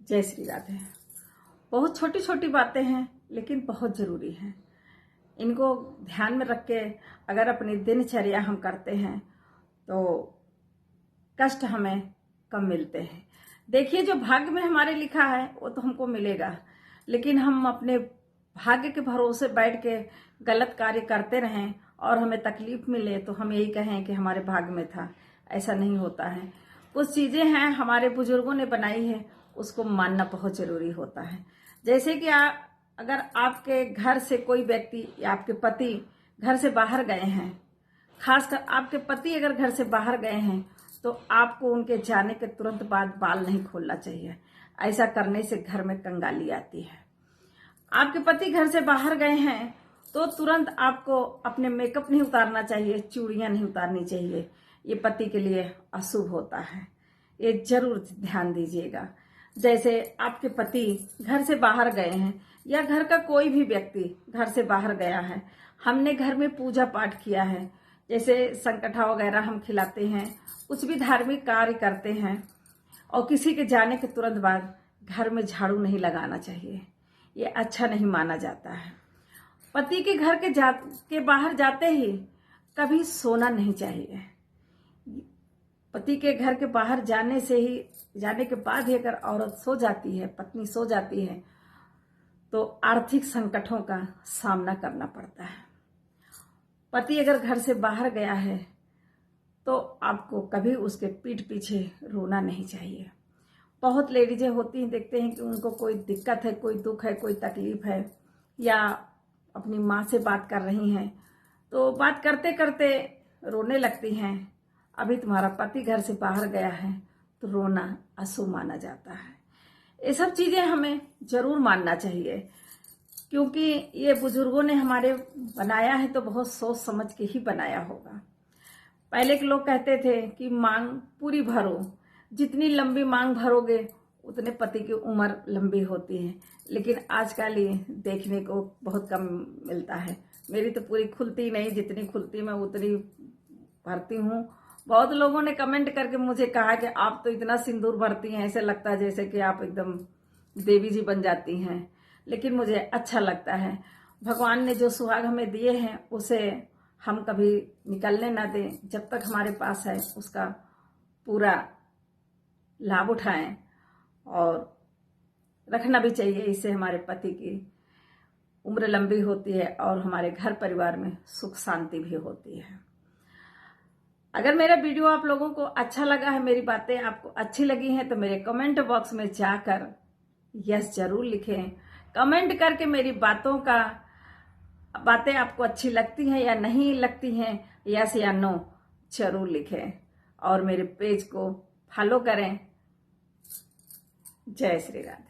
जय श्री राधे। बहुत छोटी छोटी बातें हैं लेकिन बहुत ज़रूरी हैं। इनको ध्यान में रख के अगर अपनी दिनचर्या हम करते हैं तो कष्ट हमें कम मिलते हैं। देखिए, जो भाग्य में हमारे लिखा है वो तो हमको मिलेगा, लेकिन हम अपने भाग्य के भरोसे बैठ के गलत कार्य करते रहें और हमें तकलीफ मिले तो हम यही कहें कि हमारे भाग्य में था। ऐसा नहीं होता है। कुछ चीज़ें हैं हमारे बुजुर्गों ने बनाई है, उसको मानना बहुत ज़रूरी होता है। जैसे कि अगर आपके घर से कोई व्यक्ति या आपके पति घर से बाहर गए हैं, खासकर आपके पति अगर घर से बाहर गए हैं तो आपको उनके जाने के तुरंत बाद बाल नहीं खोलना चाहिए। ऐसा करने से घर में कंगाली आती है। आपके पति घर से बाहर गए हैं तो तुरंत आपको अपने मेकअप नहीं उतारना चाहिए, चूड़ियां नहीं उतारनी चाहिए। ये पति के लिए अशुभ होता है, ये जरूर ध्यान दीजिएगा। जैसे आपके पति घर से बाहर गए हैं या घर का कोई भी व्यक्ति घर से बाहर गया है, हमने घर में पूजा पाठ किया है, जैसे संकठा वगैरह हम खिलाते हैं, कुछ भी धार्मिक कार्य करते हैं और किसी के जाने के तुरंत बाद घर में झाड़ू नहीं लगाना चाहिए। ये अच्छा नहीं माना जाता है। पति के घर के बाहर जाते ही कभी सोना नहीं चाहिए। पति के घर के बाहर जाने के बाद ही अगर औरत सो जाती है, पत्नी सो जाती है, तो आर्थिक संकटों का सामना करना पड़ता है। पति अगर घर से बाहर गया है तो आपको कभी उसके पीठ पीछे रोना नहीं चाहिए। बहुत लेडीजें होती हैं, देखते हैं कि उनको कोई दिक्कत है, कोई दुख है, कोई तकलीफ है, या अपनी माँ से बात कर रही हैं तो बात करते करते रोने लगती हैं। अभी तुम्हारा पति घर से बाहर गया है तो रोना अशुभ माना जाता है। ये सब चीज़ें हमें जरूर मानना चाहिए, क्योंकि ये बुजुर्गों ने हमारे बनाया है तो बहुत सोच समझ के ही बनाया होगा। पहले के लोग कहते थे कि मांग पूरी भरो, जितनी लंबी मांग भरोगे उतने पति की उम्र लंबी होती है, लेकिन आजकल ये देखने को बहुत कम मिलता है। मेरी तो पूरी खुलती नहीं, जितनी खुलती मैं उतनी भरती हूँ। बहुत लोगों ने कमेंट करके मुझे कहा कि आप तो इतना सिंदूर भरती हैं, ऐसे लगता है जैसे कि आप एकदम देवी जी बन जाती हैं। लेकिन मुझे अच्छा लगता है। भगवान ने जो सुहाग हमें दिए हैं उसे हम कभी निकलने ना दें। जब तक हमारे पास है उसका पूरा लाभ उठाएं और रखना भी चाहिए। इससे हमारे पति की उम्र लंबी होती है और हमारे घर परिवार में सुख शांति भी होती है। अगर मेरा वीडियो आप लोगों को अच्छा लगा है, मेरी बातें आपको अच्छी लगी हैं, तो मेरे कमेंट बॉक्स में जाकर यस जरूर लिखें। कमेंट करके मेरी बातें आपको अच्छी लगती हैं या नहीं लगती हैं, यस या नो जरूर लिखें और मेरे पेज को फॉलो करें। जय श्री राधे।